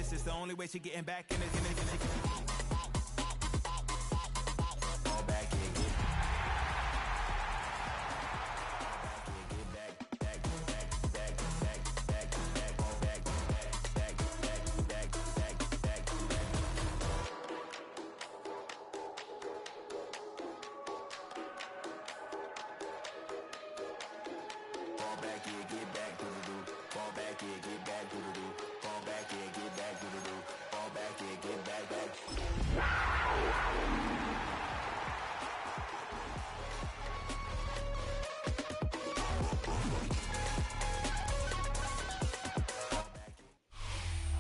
this. It's the only way she getting back in it. Ball back, yeah, get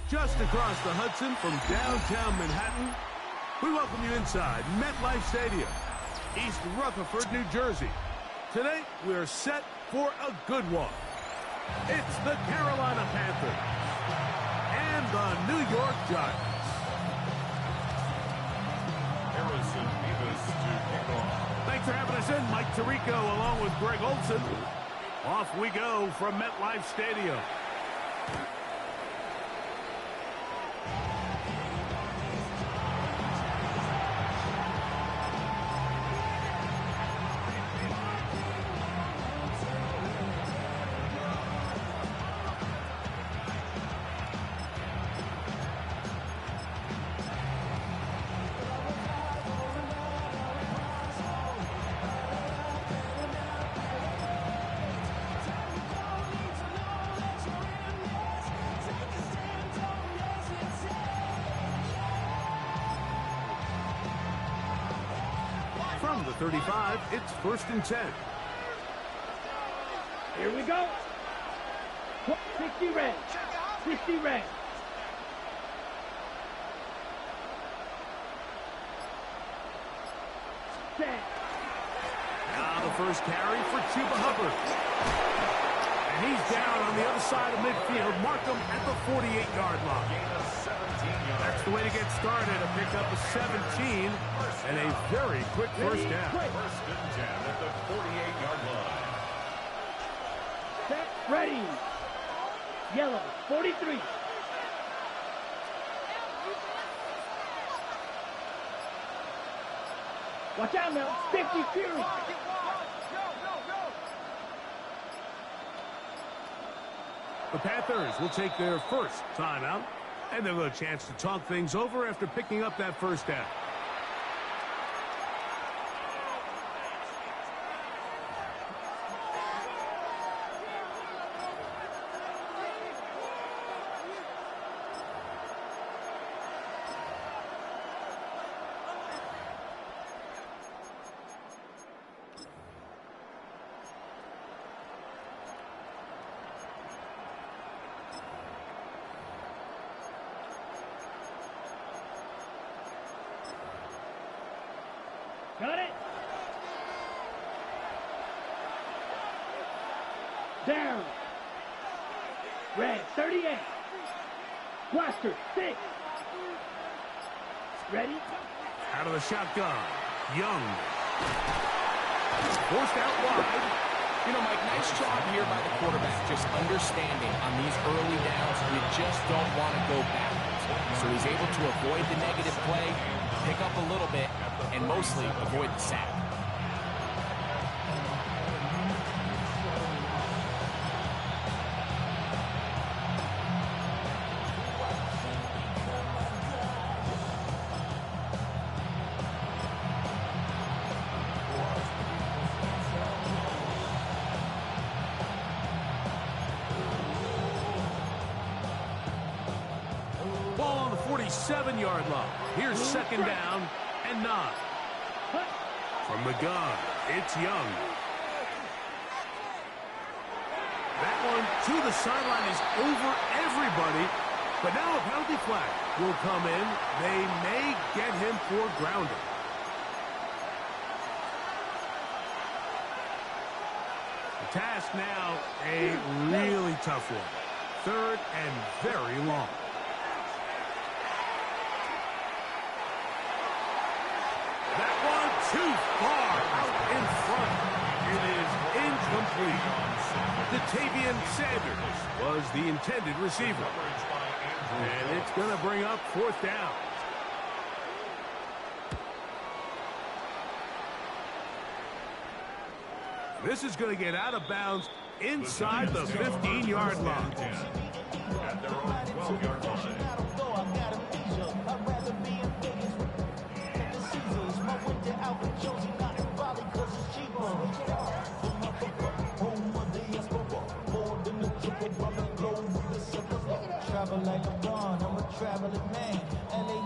Just across the Hudson from downtown Manhattan, we welcome you inside MetLife Stadium, East Rutherford, New Jersey. Today, we're set for a good one. It's the Carolina Panthers and the New York Giants. Thanks for having us in, Mike Tirico, along with Greg Olson. Off we go from MetLife Stadium. From the 35, it's 1st and 10. Here we go. 60 red. 60 red. Now the first carry for Chuba Hubbard. And he's down on the other side of midfield. Mark him at the 48-yard line. That's the way to get started. A pickup of 17 and a very quick first down. First and 10 at the 48-yard line. Set, ready. Yellow, 43. Watch out now, 50 Fury. The Panthers will take their first timeout, and they'll have a chance to talk things over after picking up that first down. Got it. Down. Red, 38. Blaster, 6. Ready? Out of the shotgun, Young. Forced out wide. You know, Mike, nice job here by the quarterback, just understanding on these early downs, you just don't want to go backwards. So he's able to avoid the negative play, pick up a little bit, and mostly avoid the sack. Ball on the 47-yard line. Here's second down and 9. From the gun, it's Young. That one to the sideline is over everybody. But now a penalty flag will come in. They may get him for grounding. The task now, a really tough one. 3rd and very long. That one too far out in front. It is incomplete. Datavian Sanders was the intended receiver. And it's going to bring up 4th down. This is going to get out of bounds inside the 15-yard line. At their own 12-yard line. Travel like LeBron, I'm a traveling man.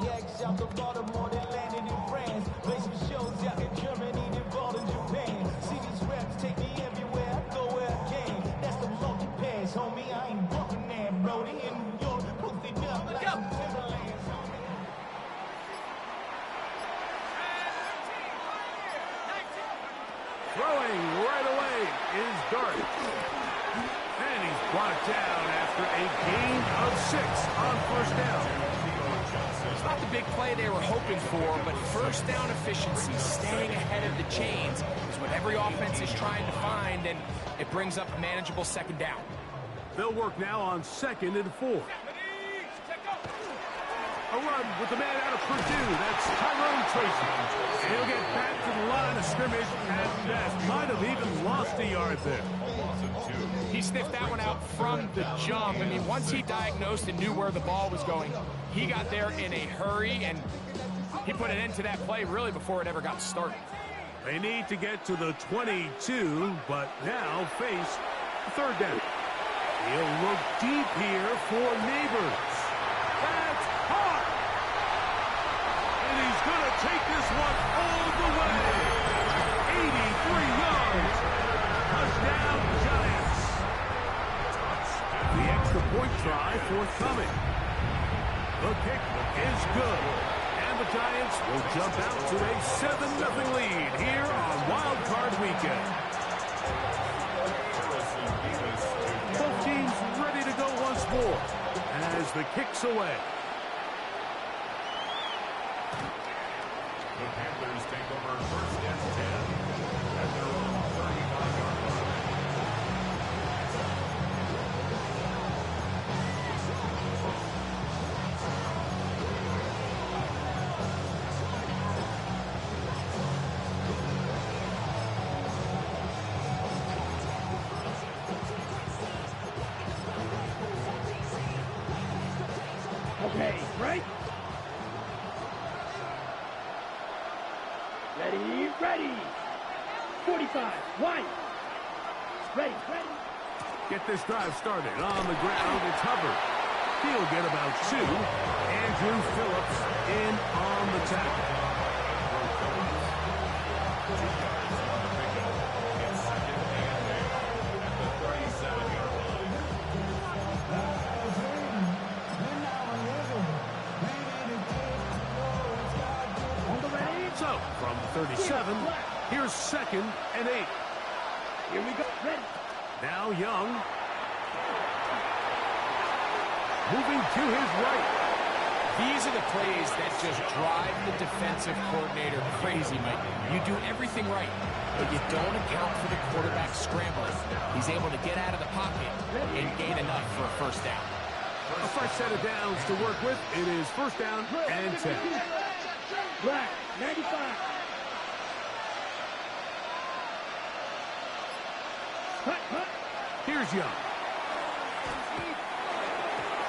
LAX out to Baltimore, they landed in France. Play some shows out in Germany, then ball in Japan. See these reps take me everywhere, I go where I can. That's the monkey pass, homie. I ain't walking there, Brody. In New York, posted up like some Timberlands, homie. Throwing right away is Dart. And he's brought down after a gain of 6 on 1st down. It's not the big play they were hoping for, but 1st down efficiency, staying ahead of the chains, is what every offense is trying to find, and it brings up a manageable 2nd down. They'll work now on 2nd and 4. A run with the man out of Purdue. That's Tyrone Tracy. And he'll get back to the line of scrimmage at best. Might have even lost a yard there. He sniffed that one out from the jump. I mean, once he diagnosed and knew where the ball was going, he got there in a hurry, and he put an end to that play really before it ever got started. They need to get to the 22, but now face 3rd down. He'll look deep here for Neighbors. That's hot! And he's going to take this one all the way. 83 yards. Touchdown, Giants. The extra point try forthcoming. The kick is good. And the Giants will jump out to a 7-0 lead here on Wild Card Weekend. Both teams ready to go once more as the kick's away. The Panthers take over 1st and 10 at their own 35-yard line. Okay, right? Ready, ready. 45, wide. Ready, ready. Get this drive started on the ground. It's Hubbard. He'll get about 2. Andrew Phillips in on the tackle. So, from 37, here's 2nd and 8. Here we go, ready. Now Young. Moving to his right. These are the plays that just drive the defensive coordinator crazy, Mike. You do everything right, but you don't account for the quarterback scrambling. He's able to get out of the pocket and gain enough for a 1st down. A fresh set of downs to work with. It is 1st down and 10. Black, 95. Cut, cut. Here's Young.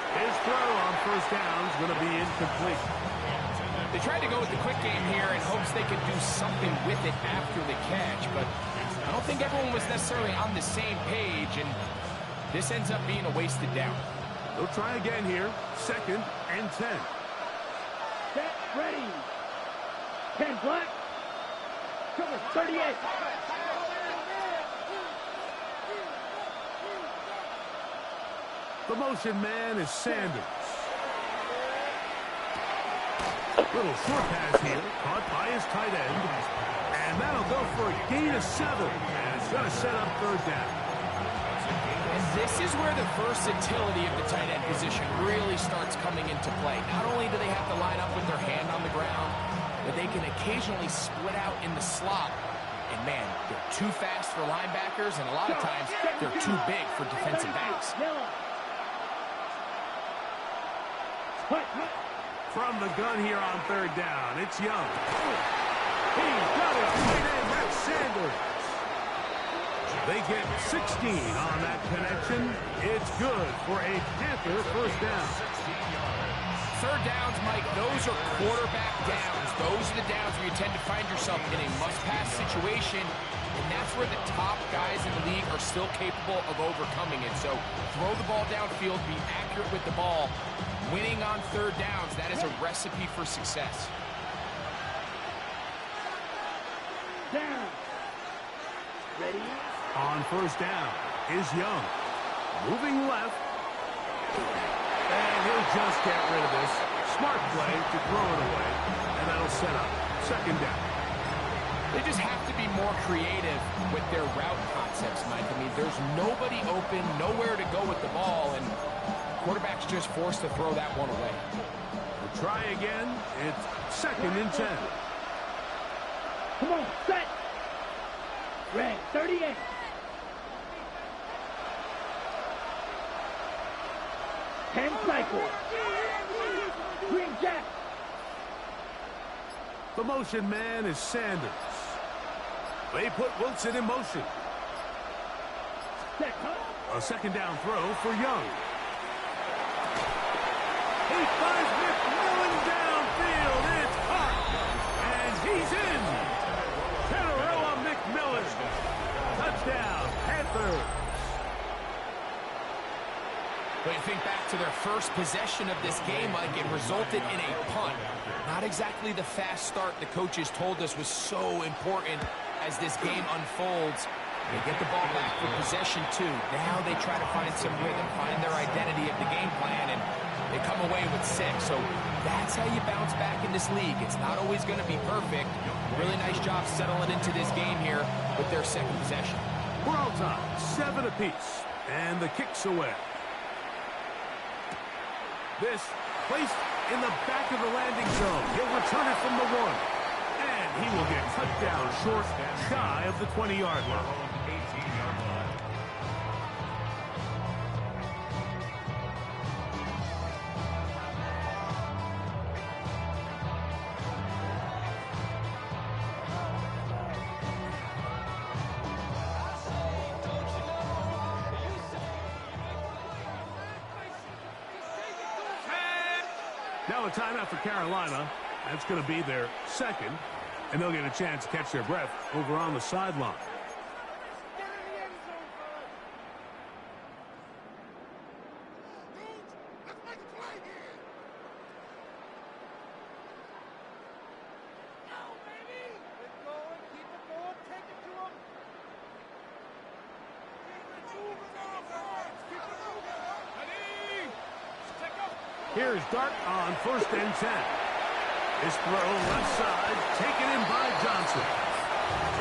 His throw on 1st down is going to be incomplete. They tried to go with the quick game here in hopes they could do something with it after the catch, but I don't think everyone was necessarily on the same page, and this ends up being a wasted down. They'll try again here. 2nd and 10. Set, ready. 10 black. Cover 38. The motion man is Sanders. Little short pass here, caught by his tight end. And that'll go for a gain of 7. And it's going to set up 3rd down. And this is where the versatility of the tight end position really starts coming into play. Not only do they have to line up with their hand on the ground, but they can occasionally split out in the slot. And man, they're too fast for linebackers, and a lot of times they're too big for defensive backs. From the gun here on third down, it's Young. He's got it. Tight end, that's Sanders. They get 16 on that connection. It's good for a Panther first down. Third downs, Mike, those are quarterback downs. Those are the downs where you tend to find yourself in a must-pass situation, and that's where the top guys in the league are still capable of overcoming it. So throw the ball downfield, be accurate with the ball. Winning on third downs, that is a recipe for success. Down. Ready? On first down is Young. Moving left. And he'll just get rid of this. Smart play to throw it away. And that'll set up second down. They just have to be more creative with their route concepts, Mike. I mean, there's nobody open, nowhere to go with the ball, and quarterback's just forced to throw that one away. We'll try again. It's second and 10. Come on, set. Red, 38. Ten cycle. Green jack. The motion man is Sanders. They put Wilson in motion. Set, A second down throw for Young. He finds McMillan downfield. It's caught. And he's in. Canarella McMillan. Touchdown, Panthers. But you think back to their first possession of this game, Mike, it resulted in a punt. Not exactly the fast start the coaches told us was so important as this game unfolds. They get the ball back for possession 2. Now they try to find some rhythm, find their identity of the game plan, and they come away with 6. So that's how you bounce back in this league. It's not always going to be perfect. Really nice job settling into this game here with their second possession. We're all tied, 7 apiece, and the kick's away. This placed in the back of the landing zone. He'll return it from the 1. And he will get cut down short, shy of the 20-yard line. 18-yard line. Now a timeout for Carolina. That's going to be their second. And they'll get a chance to catch their breath over on the sideline. Here's Dart on first and 10. His throw left side, taken in by Johnson.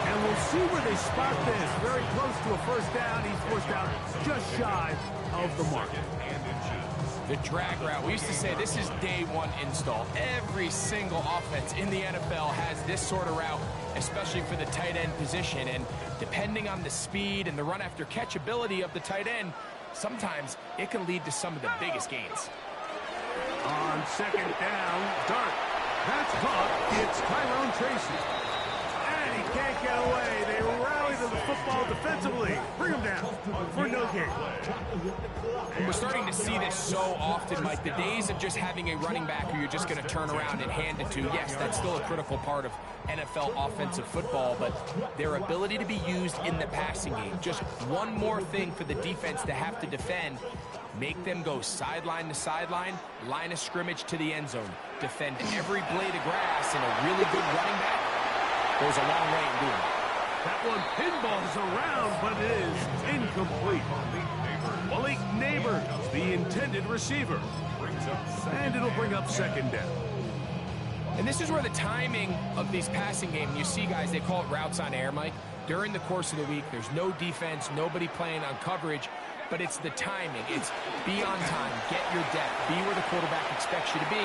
And we'll see where they spot this. Very close to a first down. He's forced out just shy of the mark. The drag route. We used to say this is day 1 install. Every single offense in the NFL has this sort of route, especially for the tight end position. And depending on the speed and the run after catch ability of the tight end, sometimes it can lead to some of the biggest gains. On second down, Dart. That's caught. It's Tyrone Tracy. And he can't get away. They rally to the football defensively. Bring him down for no gain. We're starting to see this so often, Mike. The days of just having a running back who you're just going to turn around and hand it to, yes, that's still a critical part of NFL offensive football, but their ability to be used in the passing game, just one more thing for the defense to have to defend. Make them go sideline to sideline, line of scrimmage to the end zone. Defend every blade of grass, and a really good running back goes a long way in doing it. That one pinballs around, but it is incomplete. Malik Neighbors, the intended receiver. And it'll bring up second down. And this is where the timing of these passing games, you see guys, they call it routes on air, Mike. During the course of the week, there's no defense, nobody playing on coverage. but it's the timing. It's be on time, get your depth, be where the quarterback expects you to be,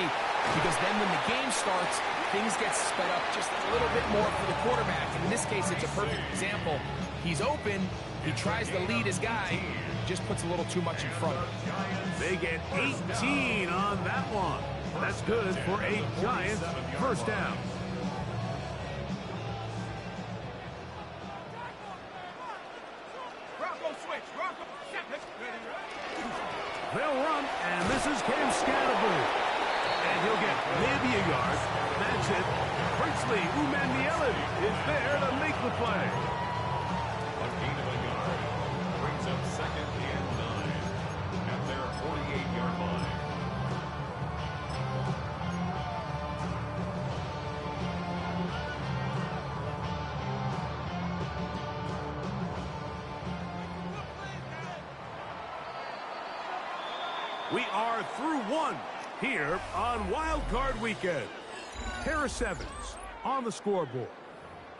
because then when the game starts, things get sped up just a little bit more for the quarterback. And in this case, it's a perfect example. He's open, he tries to lead his guy, just puts a little too much in front of him. They get 18 on that one. That's good for a Giants first down. They'll run, and this is Cam Scatterbury. And he'll get maybe a yard. That's it. Princely Umanmielen is there to make the play. A gain of a yard brings up 2nd and 9 at their 48-yard line. We are through one here on Wild Card Weekend. Pair of sevens on the scoreboard.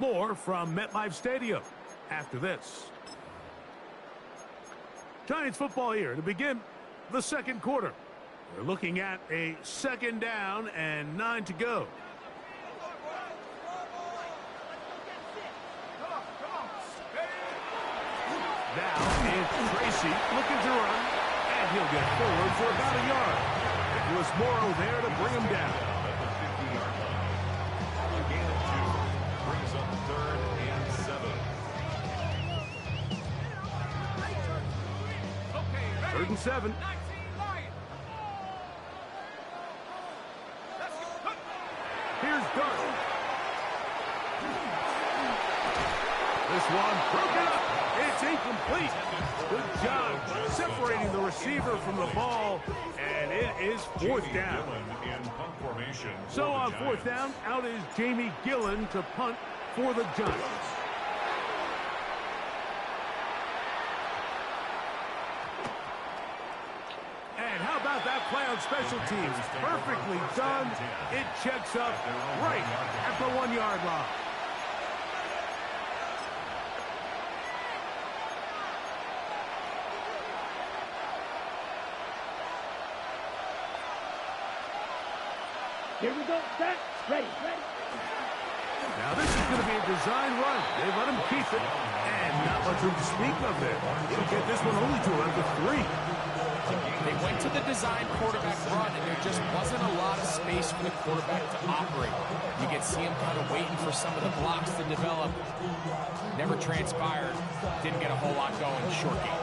More from MetLife Stadium after this. Giants football here to begin the second quarter. We're looking at a 2nd down and 9 to go. Now it's Tracy looking to run. And he'll get forward for about a yard. It was Morrow there to bring him down. At the 50-yard line. A gain of 2 brings up 3rd and 7. 3rd and 7. Here's Dart. This one broken up. It's incomplete. Good job separating the receiver from the ball, and it is 4th down. So on 4th down, out is Jamie Gillen to punt for the Giants. And how about that play on special teams? Perfectly done. It checks up right at the 1-yard line. Here we go. Set. Ready. Now this is going to be a design run. They let him keep it, and not much room to speak of there. He'll get this one only to around the 3. They went to the design quarterback run, and there just wasn't a lot of space for the quarterback to operate. You could see him kind of waiting for some of the blocks to develop. Never transpired. Didn't get a whole lot going. Short game.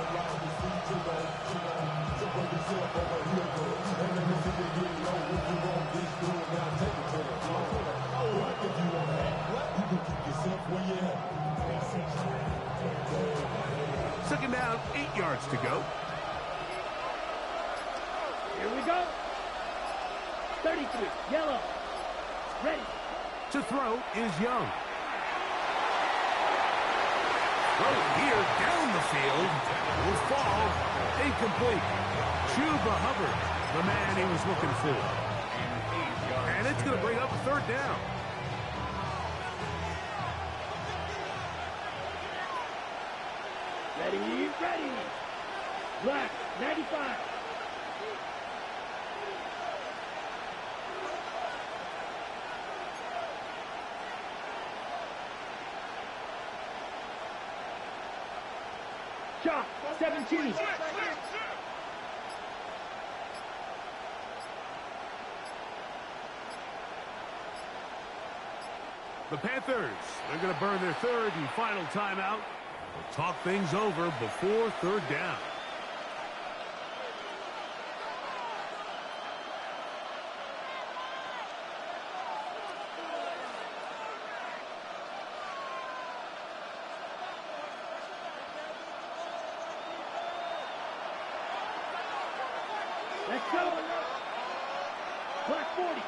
Second down, 8 yards to go. Here we go. 33. Yellow. Ready. To throw is Young. Throw here down the field. Will fall. Incomplete. Chuba Hubbard, the man he was looking for. And it's going to bring up 3rd down. Ready. Black. 95. Shot. 17. The Panthers, they're going to burn their 3rd and final timeout. We'll talk things over before 3rd down. Let's go. Clock 40.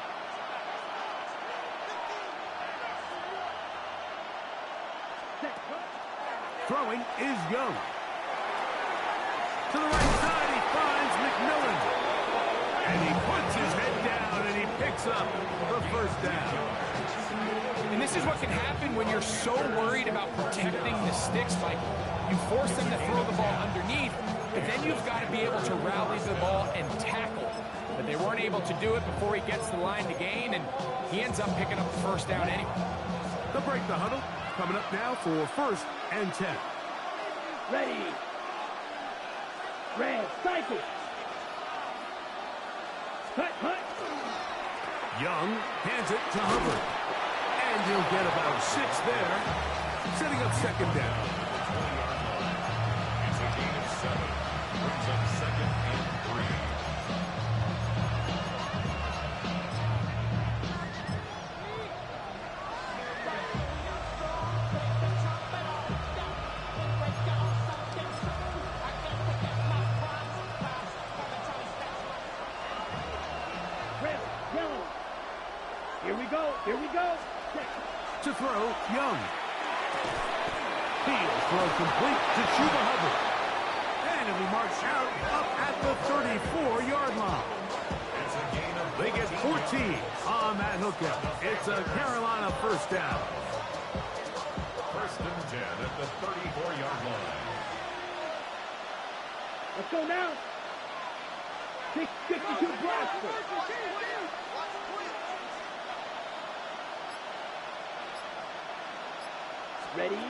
Throwing is Young. To the right side, he finds McMillan. And he puts his head down, and he picks up the 1st down. And this is what can happen when you're so worried about protecting the sticks, Michael. You force them to throw the ball underneath, but then you've got to be able to rally the ball and tackle. But they weren't able to do it before he gets the line to gain, and he ends up picking up the first down anyway. They'll break the huddle. Coming up now for 1st and 10. Ready. Red, cycle. Hut. Young hands it to Hubbard. And he'll get about 6 there, setting up 2nd down. It's a gain of 7. Brings up 2nd and 3. Here we go. To throw, Young. He'll throw complete to Chuba Hubbard. And he'll be marched out up at the 34-yard line. It's a gain of They get 14 on that hookup. It's a Carolina 1st down. 1st and 10 at the 34-yard line. Let's go now. 52 blaster. Ready?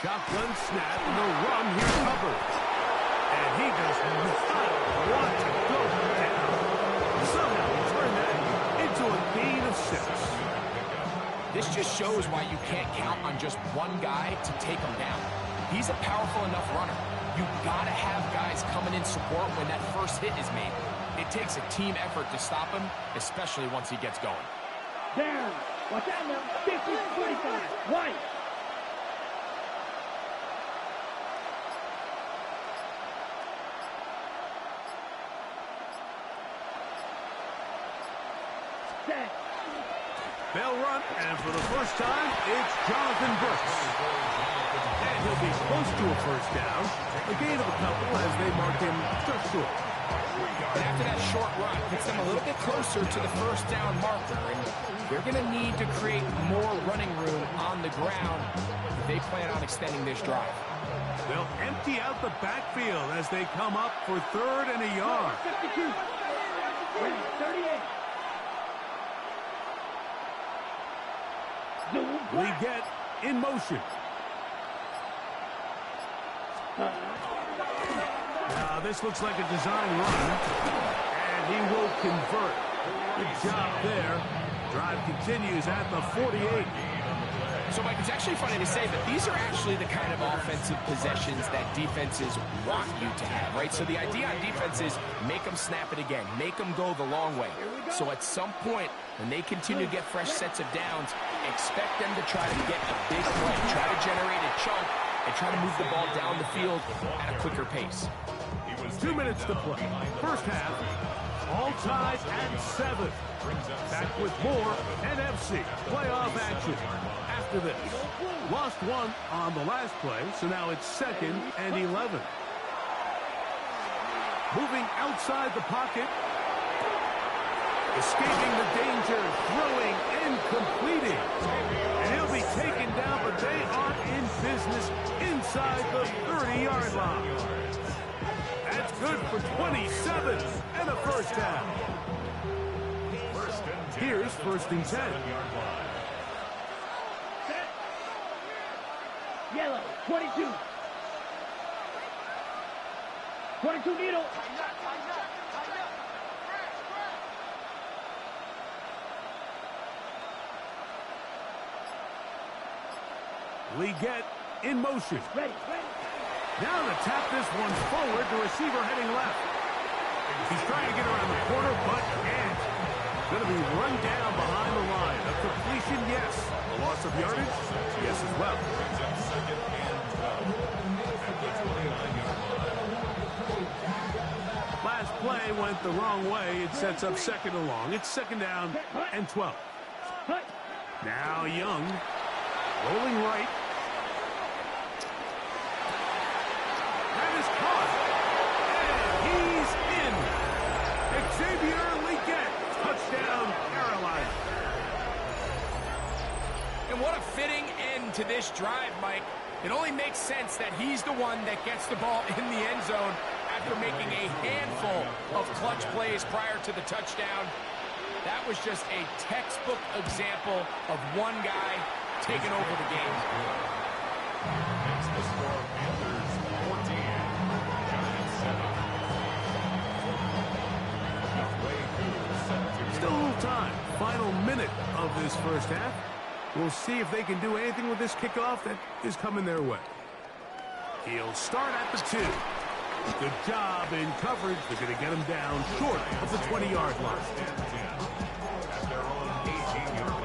Shotgun snap, and the run here Hubbard. And he does not want to go down. Somehow he turned that into a gain of 6. This just shows why you can't count on just one guy to take him down. He's a powerful enough runner. You've got to have guys coming in support when that first hit is made. It takes a team effort to stop him, especially once he gets going. Down. Watch out now. 50, 45. White. Set. They'll run, and for the first time, it's Jonathan Brooks. And he'll be close to a 1st down. A gain of a couple as they mark him just short. And after that short run, puts them a little bit closer to the 1st down marker. And they're going to need to create more running room on the ground if they plan on extending this drive. They'll empty out the backfield as they come up for 3rd and a yard. 52. Ready. 38. We get in motion. Now this looks like a design run, and he will convert. Good job there. Drive continues at the 48. So, Mike, it's actually funny to say, but these are actually the kind of offensive possessions that defenses want you to have, right? So the idea on defense is make them snap it again, make them go the long way. So at some point, when they continue to get fresh sets of downs, expect them to try to get a big play, try to generate a chunk, and try to move the ball down the field at a quicker pace. 2 minutes to play. 1st half, all tied at 7. Back with more NFC playoff action. After this, lost 1 on the last play, so now it's 2nd and 11. Moving outside the pocket, escaping the danger, throwing and completing. And he'll be taken down, but they are in business inside the 30-yard line. That's good for 27 and a 1st down. Here's 1st and 10. Yellow. 22. 22 needle. We get in motion. Ready. Now to tap this one forward, the receiver heading left. He's trying to get around the corner, but can't. Going to be run down behind the line. A completion, yes. A loss of yardage, yes as well. Last play went the wrong way. It sets up 2nd and long. It's 2nd down and 12. Now Young, rolling right. That is caught. And he's in. Xavier Legette, touchdown Carolina. And what a fitting end to this drive, Mike. It only makes sense that he's the one that gets the ball in the end zone after making a handful of clutch plays prior to the touchdown. That was just a textbook example of one guy taking over the game. Makes the score Panthers 14, Giants 7. Still a little time. Final minute of this first half. We'll see if they can do anything with this kickoff that is coming their way. He'll start at the 2. Good job in coverage. They're going to get him down short of the 20-yard line. At their own 18-yard line.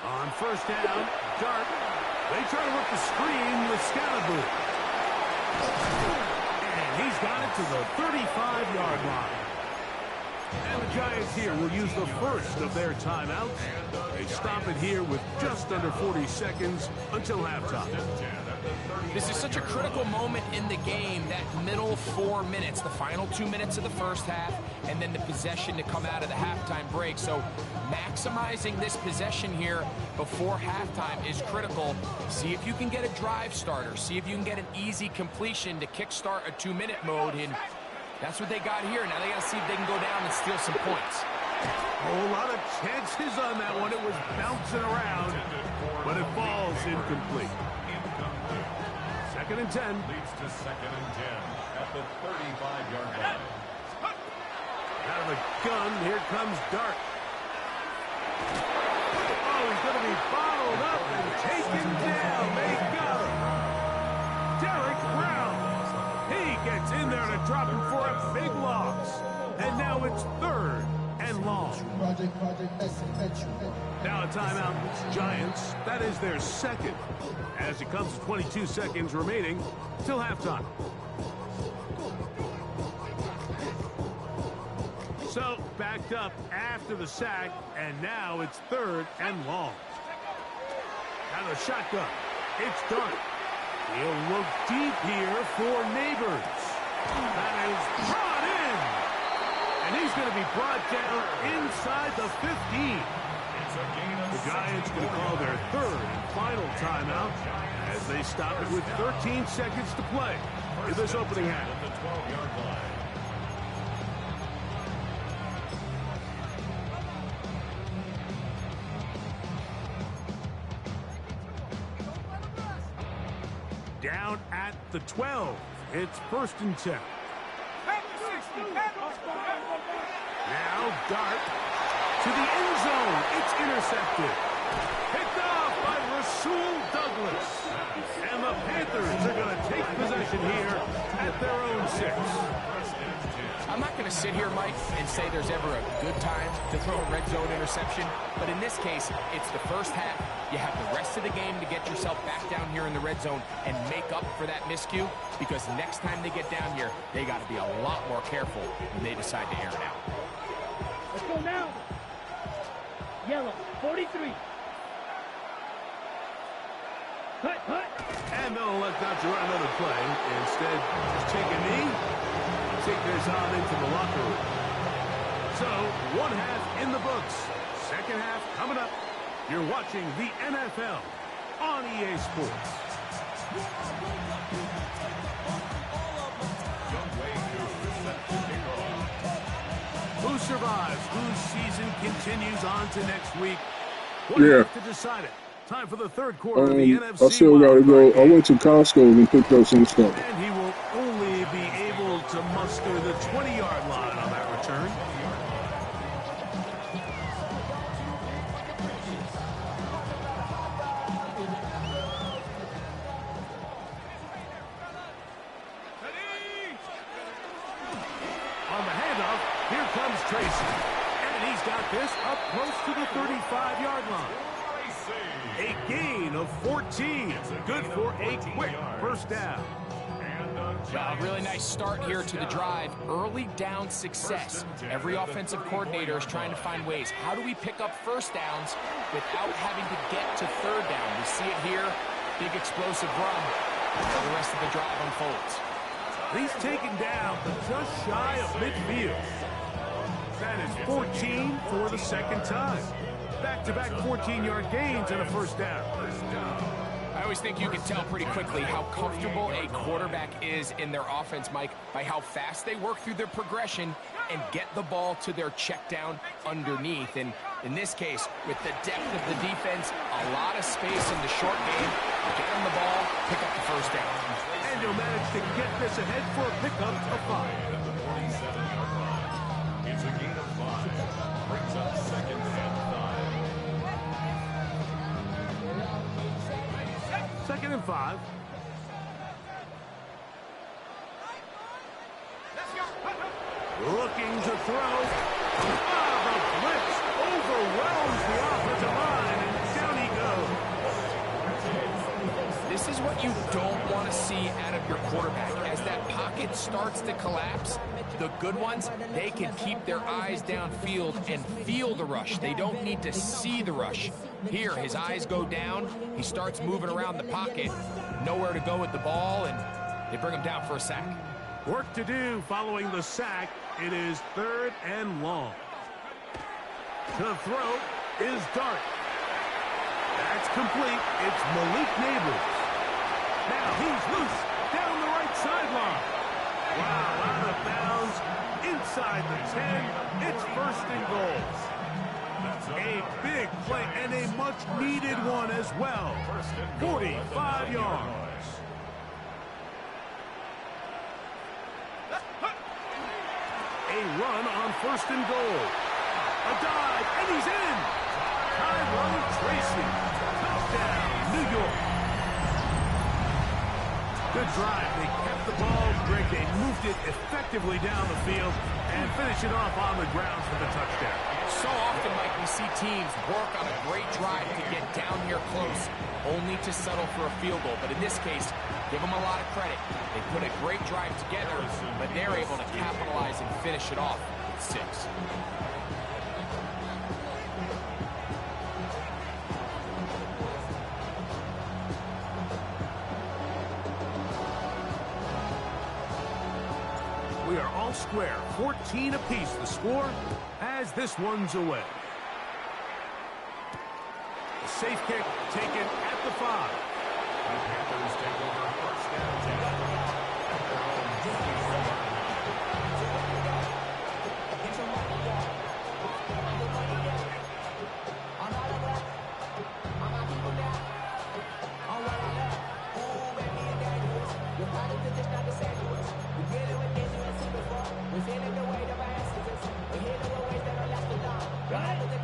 On first down, Dart. They try to work the screen with Scalaboo. And he's got it to the 35-yard line. And the Giants here will use the first of their timeouts. They stop it here with just under 40 seconds until halftime. This is such a critical moment in the game, that middle 4 minutes, the final 2 minutes of the first half, and then the possession to come out of the halftime break. So maximizing this possession here before halftime is critical. See if you can get a drive starter. See if you can get an easy completion to kickstart a 2-minute mode. And that's what they got here. Now they got to see if they can go down and steal some points. A whole lot of chances on that one. It was bouncing around, but it falls incomplete. Second and 10. Leads to second and 10 at the 35-yard line. Out of the gun, here comes Dart. Oh, he's going to be bottled up and taken down. They got him. Derek Brown. He gets in there to drop him for a big loss. And now it's third and long. Now a timeout. Giants. That is their second. As it comes to 22 seconds remaining till halftime. So backed up after the sack, and now it's third and long. Now the shotgun. It's Dart. He'll look deep here for Neighbors. That is brought in. And he's going to be brought down inside the 15. The Giants going to call their third and final timeout as they stop it with 13 seconds to play in this opening half. At the 12-yard line. Down at the 12. It's first and 10. Now Dart to the end zone. It's intercepted. Picked off by Rasul Douglas. And the Panthers are going to take possession here at their own 6. I'm not going to sit here, Mike, and say there's ever a good time to throw a red zone interception. But in this case, it's the first half. You have the rest of the game to get yourself back down here in the red zone and make up for that miscue. Because next time they get down here, they got to be a lot more careful when they decide to air it out. Let's go now. Yellow, 43. Hut, hut. And they'll elect not to run another play. Instead, just take a knee and take this on into the locker room. So, one half in the books. Second half coming up. You're watching the NFL on EA Sports. Who survives? Whose season continues on to next week? What do you have to decide it? Time for the third quarter of the NFC. I still gotta go. I went to Costco and picked up some stuff. And he will only be able to muster the 20-yard line on that return. On the handoff, here comes Tracy. And he's got this up close to the 35-yard line. A gain of 14. Good for a quick first down. A really nice start here to the drive. Early down success. Every offensive coordinator is trying to find ways. How do we pick up first downs without having to get to third down? We see it here. Big explosive run. until the rest of the drive unfolds. He's taken down, but just shy of midfield. That is 14 for the second time. Back-to-back 14-yard gains and a first down. I always think you can tell pretty quickly how comfortable a quarterback is in their offense, Mike, by how fast they work through their progression and get the ball to their check down underneath. And in this case, with the depth of the defense, a lot of space in the short game, get them the ball, pick up the first down. And he'll manage to get this ahead for a pickup of 5. At the 47-yard line. It's a gain of 5. Brings up second and 5. Second and 5. Looking to throw. The blitz overwhelms the offensive line, and down he goes. This is what you don't want to see out of your quarterback. As that pocket starts to collapse, the good ones, they can keep their eyes downfield and feel the rush. They don't need to see the rush. Here, his eyes go down. He starts moving around the pocket. Nowhere to go with the ball, and they bring him down for a sack. Work to do following the sack. It is 3rd and long. The throw is Dart. That's complete. It's Malik Neighbors. Now he's loose down the right sideline. Wow, out of bounds inside the 10. It's 1st and goal. A big play and a much-needed one as well. 45 yards. A run on 1st and goal. A dive, and he's in. Tyrone Tracy. Touchdown, New York. Good drive. They kept the ball great. They moved it effectively down the field and finish it off on the ground for the touchdown. So often, Mike, we see teams work on a great drive to get down here close, only to settle for a field goal. But in this case, give them a lot of credit. They put a great drive together, but they're able to capitalize and finish it off with 6. We are all square, 14 apiece the score as this one's away. A safe kick taken at the 5. The Panthers take over 1st and 10. At their own 24-yard line.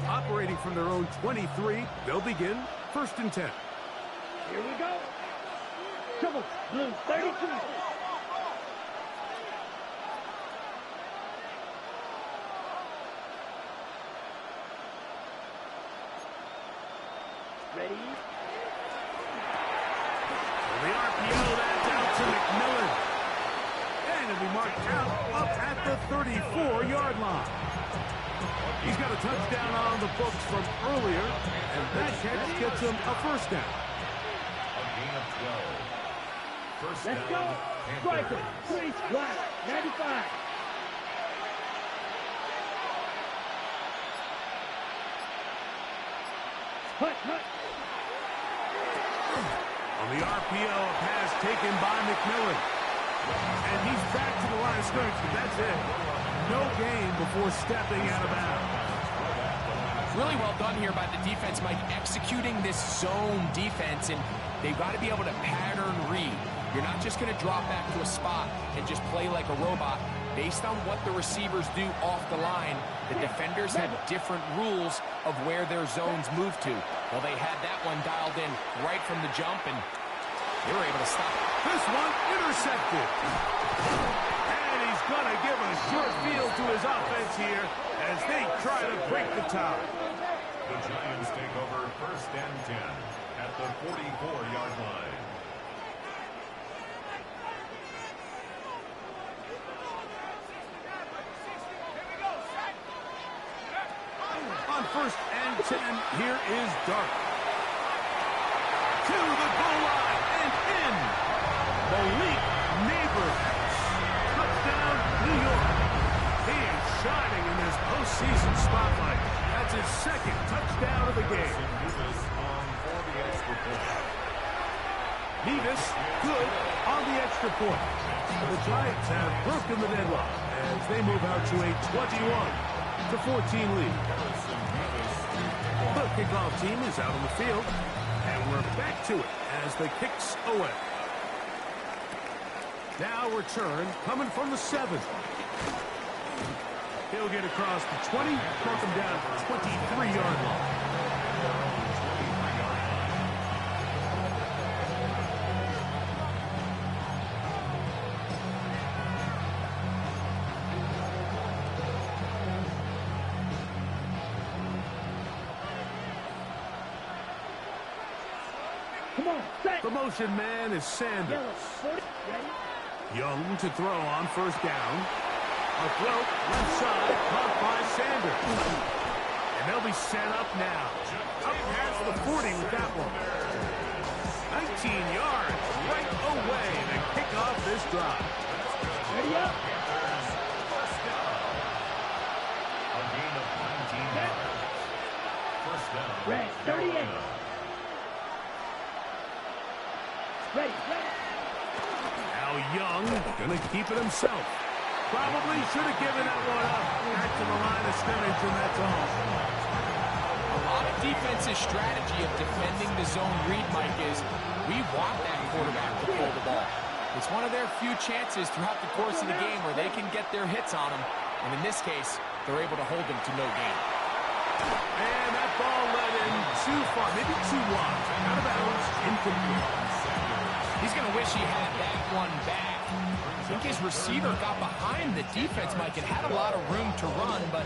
Operating from their own 23, they'll begin 1st and 10. Here we go. Triple blue 32. Ready? The RPO, that's out to McMillan. And it'll be marked out up at the 34-yard line. He's got a touchdown on the books from earlier, and that catch gets him a 1st down. A gain of 12. 1st Let's down, go. Panthers. Striker, 3 black, 95. Hut, hut. On the RPO, a pass taken by McMillan. And he's back to the line of scrimmage, but that's it. No gain before stepping out of bounds. Really well done here by the defense, Mike, executing this zone defense, and they've got to be able to pattern read. You're not just going to drop back to a spot and just play like a robot. Based on what the receivers do off the line, the defenders have different rules of where their zones move to. Well, they had that one dialed in right from the jump, and they were able to stop it. This one intercepted. And he's going to give a short field to his offense here as they try to break the tie. The Giants take over 1st and 10 at the 44-yard line. On 1st and 10, here is Dart. To the goal line and in. Malik Neighborhouse. Touchdown, New York. He is shining in this postseason spotlight. That's his second touchdown of the game. Nevis, good on the extra point. The Giants have broken the deadlock as they move out to a 21-14 lead. The kickoff team is out on the field, and we're back to it as the kicks away. Now return coming from the 7. He'll get across the 20, knock him down to the 23-yard line. Come on, set. The motion man is Sanders. Yellow, 40, ready? Young to throw on first down. A throw, left side, caught by Sanders. And they'll be set up now. Up past the 40 with that one. 19 yards right away to kick off this drive. Ready up. A gain of 19 yards. First down. Red, 38. Ready, ready. Now Young gonna keep it himself. Probably should have given that one up. Back to the line of scrimmage, and that's all. A lot of defense's strategy of defending the zone read, Mike, is we want that quarterback to pull the ball. It's one of their few chances throughout the course of the game where they can get their hits on him. And in this case, they're able to hold him to no gain. And that ball led in too far, maybe too wide. Out of bounds, incomplete. He's going to wish he had that one back. I think his receiver got behind the defense, Mike, and had a lot of room to run, but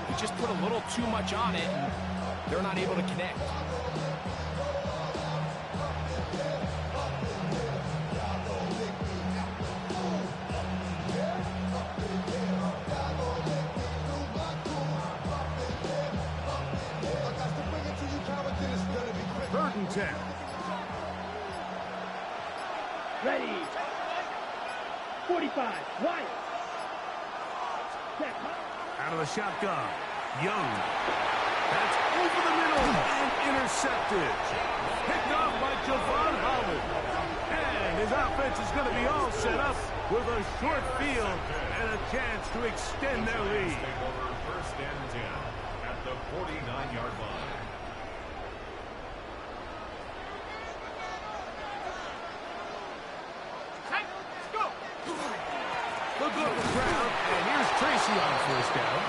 he just put a little too much on it, and they're not able to connect. Third and 10. Ready. 45, wide. Check. Out of the shotgun. Young. That's over the middle and intercepted. Picked off by Javon Holland. And his offense is going to be all set up with a short field and a chance to extend their lead. First and 10 at the 49-yard line. Look over the ground, and here's Tracy on first down.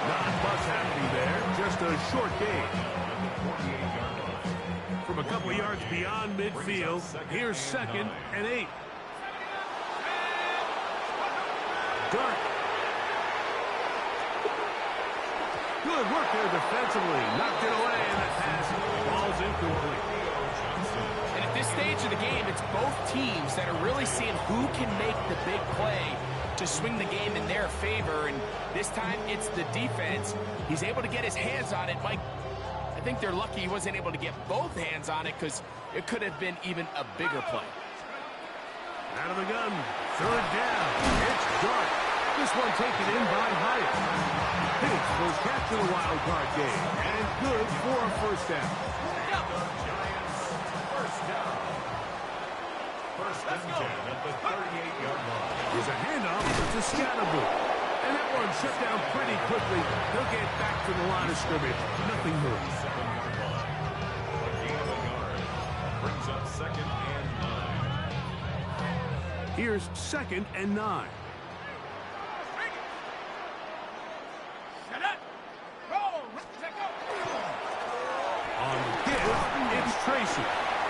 Not much happening there, just a short gain. From a couple yards beyond midfield, here's 2nd and 8. Dark. Good work there defensively. Knocked it away, and that pass ball's incomplete. And at this stage of the game, it's both teams that are really seeing who can make the big play to swing the game in their favor, and this time it's the defense. He's able to get his hands on it. Mike, I think they're lucky he wasn't able to get both hands on it because it could have been even a bigger play. Out of the gun, third down. It's Dark. This one taken in by Hyatt. His first catch of the wild card game, and good for a first down. First and 10 at the 38-yard line. Here's a handoff to Scatterbull. And that one shut down pretty quickly. He'll get back to the line of scrimmage. Nothing moves. 7-yard line. A gain of a yard. Brings up 2nd and 9. Here's 2nd and 9. On the give, it's Tracy.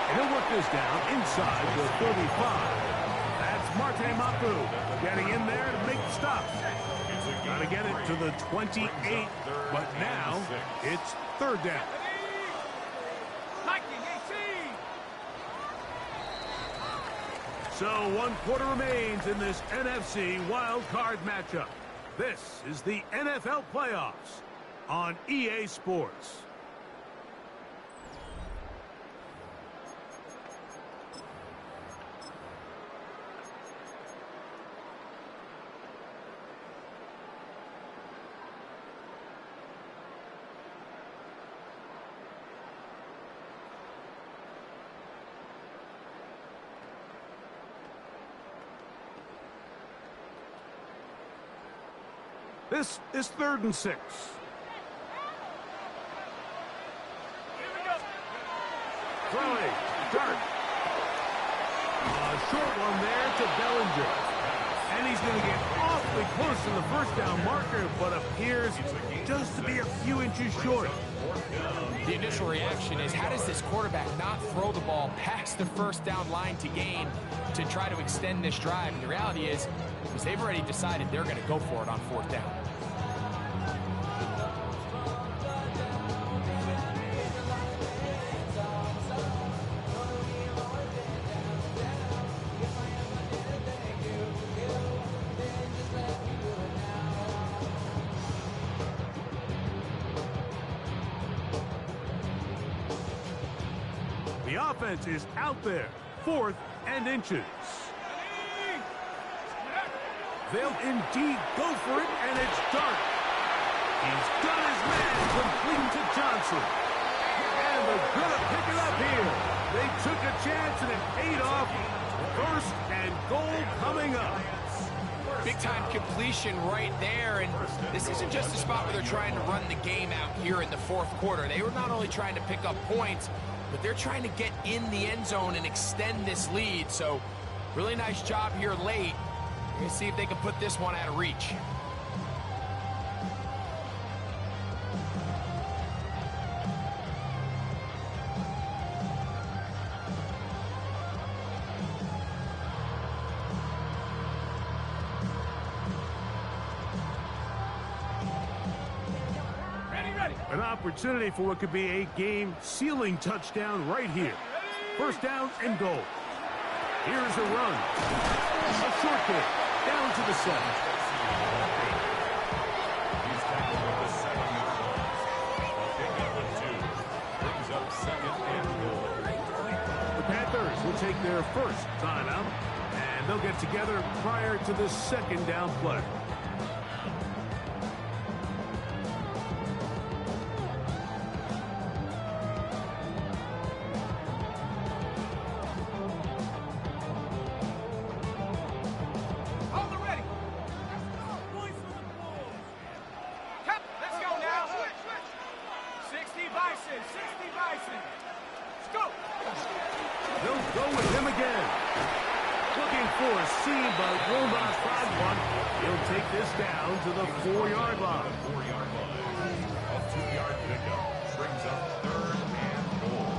And he'll work this down inside the 35. That's Marte Mapu getting in there to make the stop. Got to get it to the 28, but now it's third down. So 1 quarter remains in this NFC wild card matchup. This is the NFL playoffs on EA Sports. This is 3rd and 6. Throwing. Dart. A short one there to Bellinger. And he's going to get awfully close to the first down marker, but appears just to be a few inches short. The initial reaction is, how does this quarterback not throw the ball past the first down line to gain to try to extend this drive? And the reality is they've already decided they're going to go for it on 4th down. The offense is out there, 4th and inches. They'll indeed go for it, and it's Dart. He's got his man complete to Johnson. And they're going to pick it up here. They took a chance, and it paid off. 1st and goal coming up. Big-time completion right there, and this isn't just a spot where they're trying to run the game out here in the 4th quarter. They were not only trying to pick up points, but they're trying to get in the end zone and extend this lead. So, really nice job here late. We're going to see if they can put this one out of reach. An opportunity for what could be a game-sealing touchdown right here. 1st down and goal. Here's a run. A short kick. Down to the 7. He's tackled at the 7-yard line. Pickup of 2. Brings up 2nd and goal. The Panthers will take their first timeout, and they'll get together prior to the 2nd down play. They'll go with him again. Looking for a seam, but will not find one. He'll take this down to the 4-yard line. 4-yard line. A 2-yard pickup. Brings up 3rd and goal.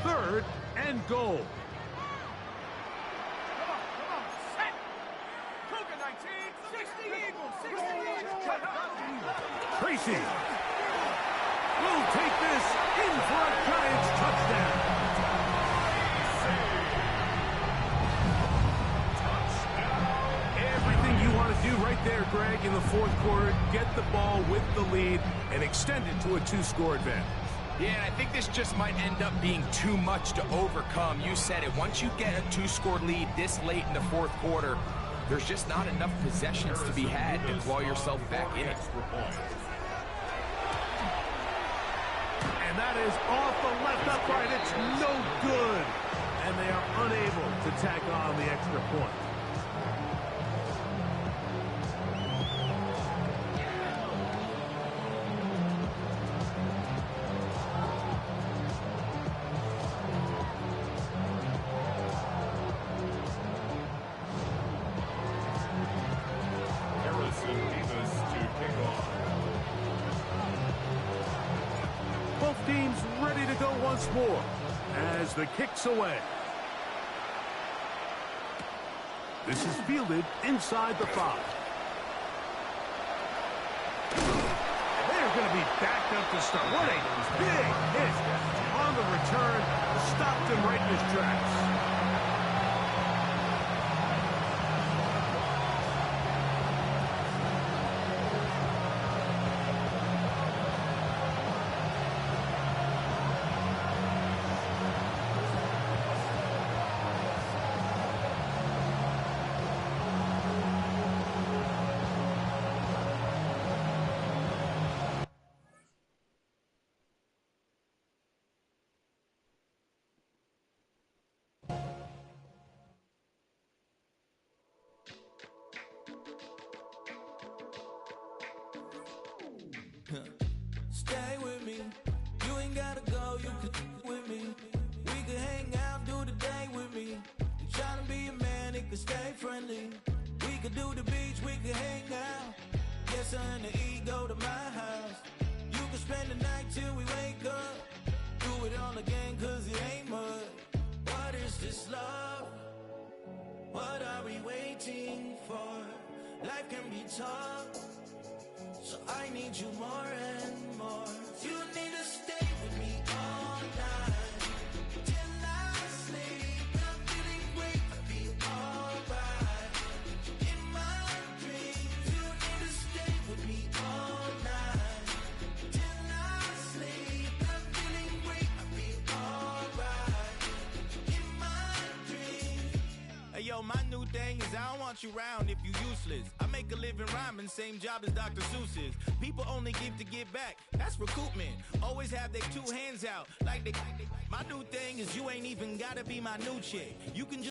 Third and goal. Tracy will take this in for a Giants touchdown. Everything you want to do right there, Greg, in the 4th quarter, get the ball with the lead and extend it to a 2-score advantage. Yeah, and I think this just might end up being too much to overcome. You said it. Once you get a 2-score lead this late in the 4th quarter, there's just not enough possessions to be had to claw yourself back in it. And that is off the left upright. It's no good. And they are unable to tack on the extra point. Both teams ready to go once more as the kick's away. This is fielded inside the 5. They're going to be backed up to start. What a big hit on the return. Stopped him right in his tracks. Stay with me. You ain't gotta go, you could with me. We could hang out, do the day with me. You tryna be a man, it could stay friendly. We could do the beach, we could hang out. Yes, her and the E go to my house. You could spend the night till we wake up. Do it all again, cause it ain't mud. What is this love? What are we waiting for? Life can be tough, so I need you more and more. You need to stay with me all night till I sleep. I'm feeling great, I'll be alright. In my dreams, you need to stay with me all night till I sleep. I'm feeling great, I'll be alright. In my dreams. Hey yo, my new thing is I don't want you around if you useless. I make a living rhyming, same job as Dr. Seuss's. People only give to give back, that's recoupment. Always have their two hands out, like they. My new thing is you ain't even gotta be my new chick. You can just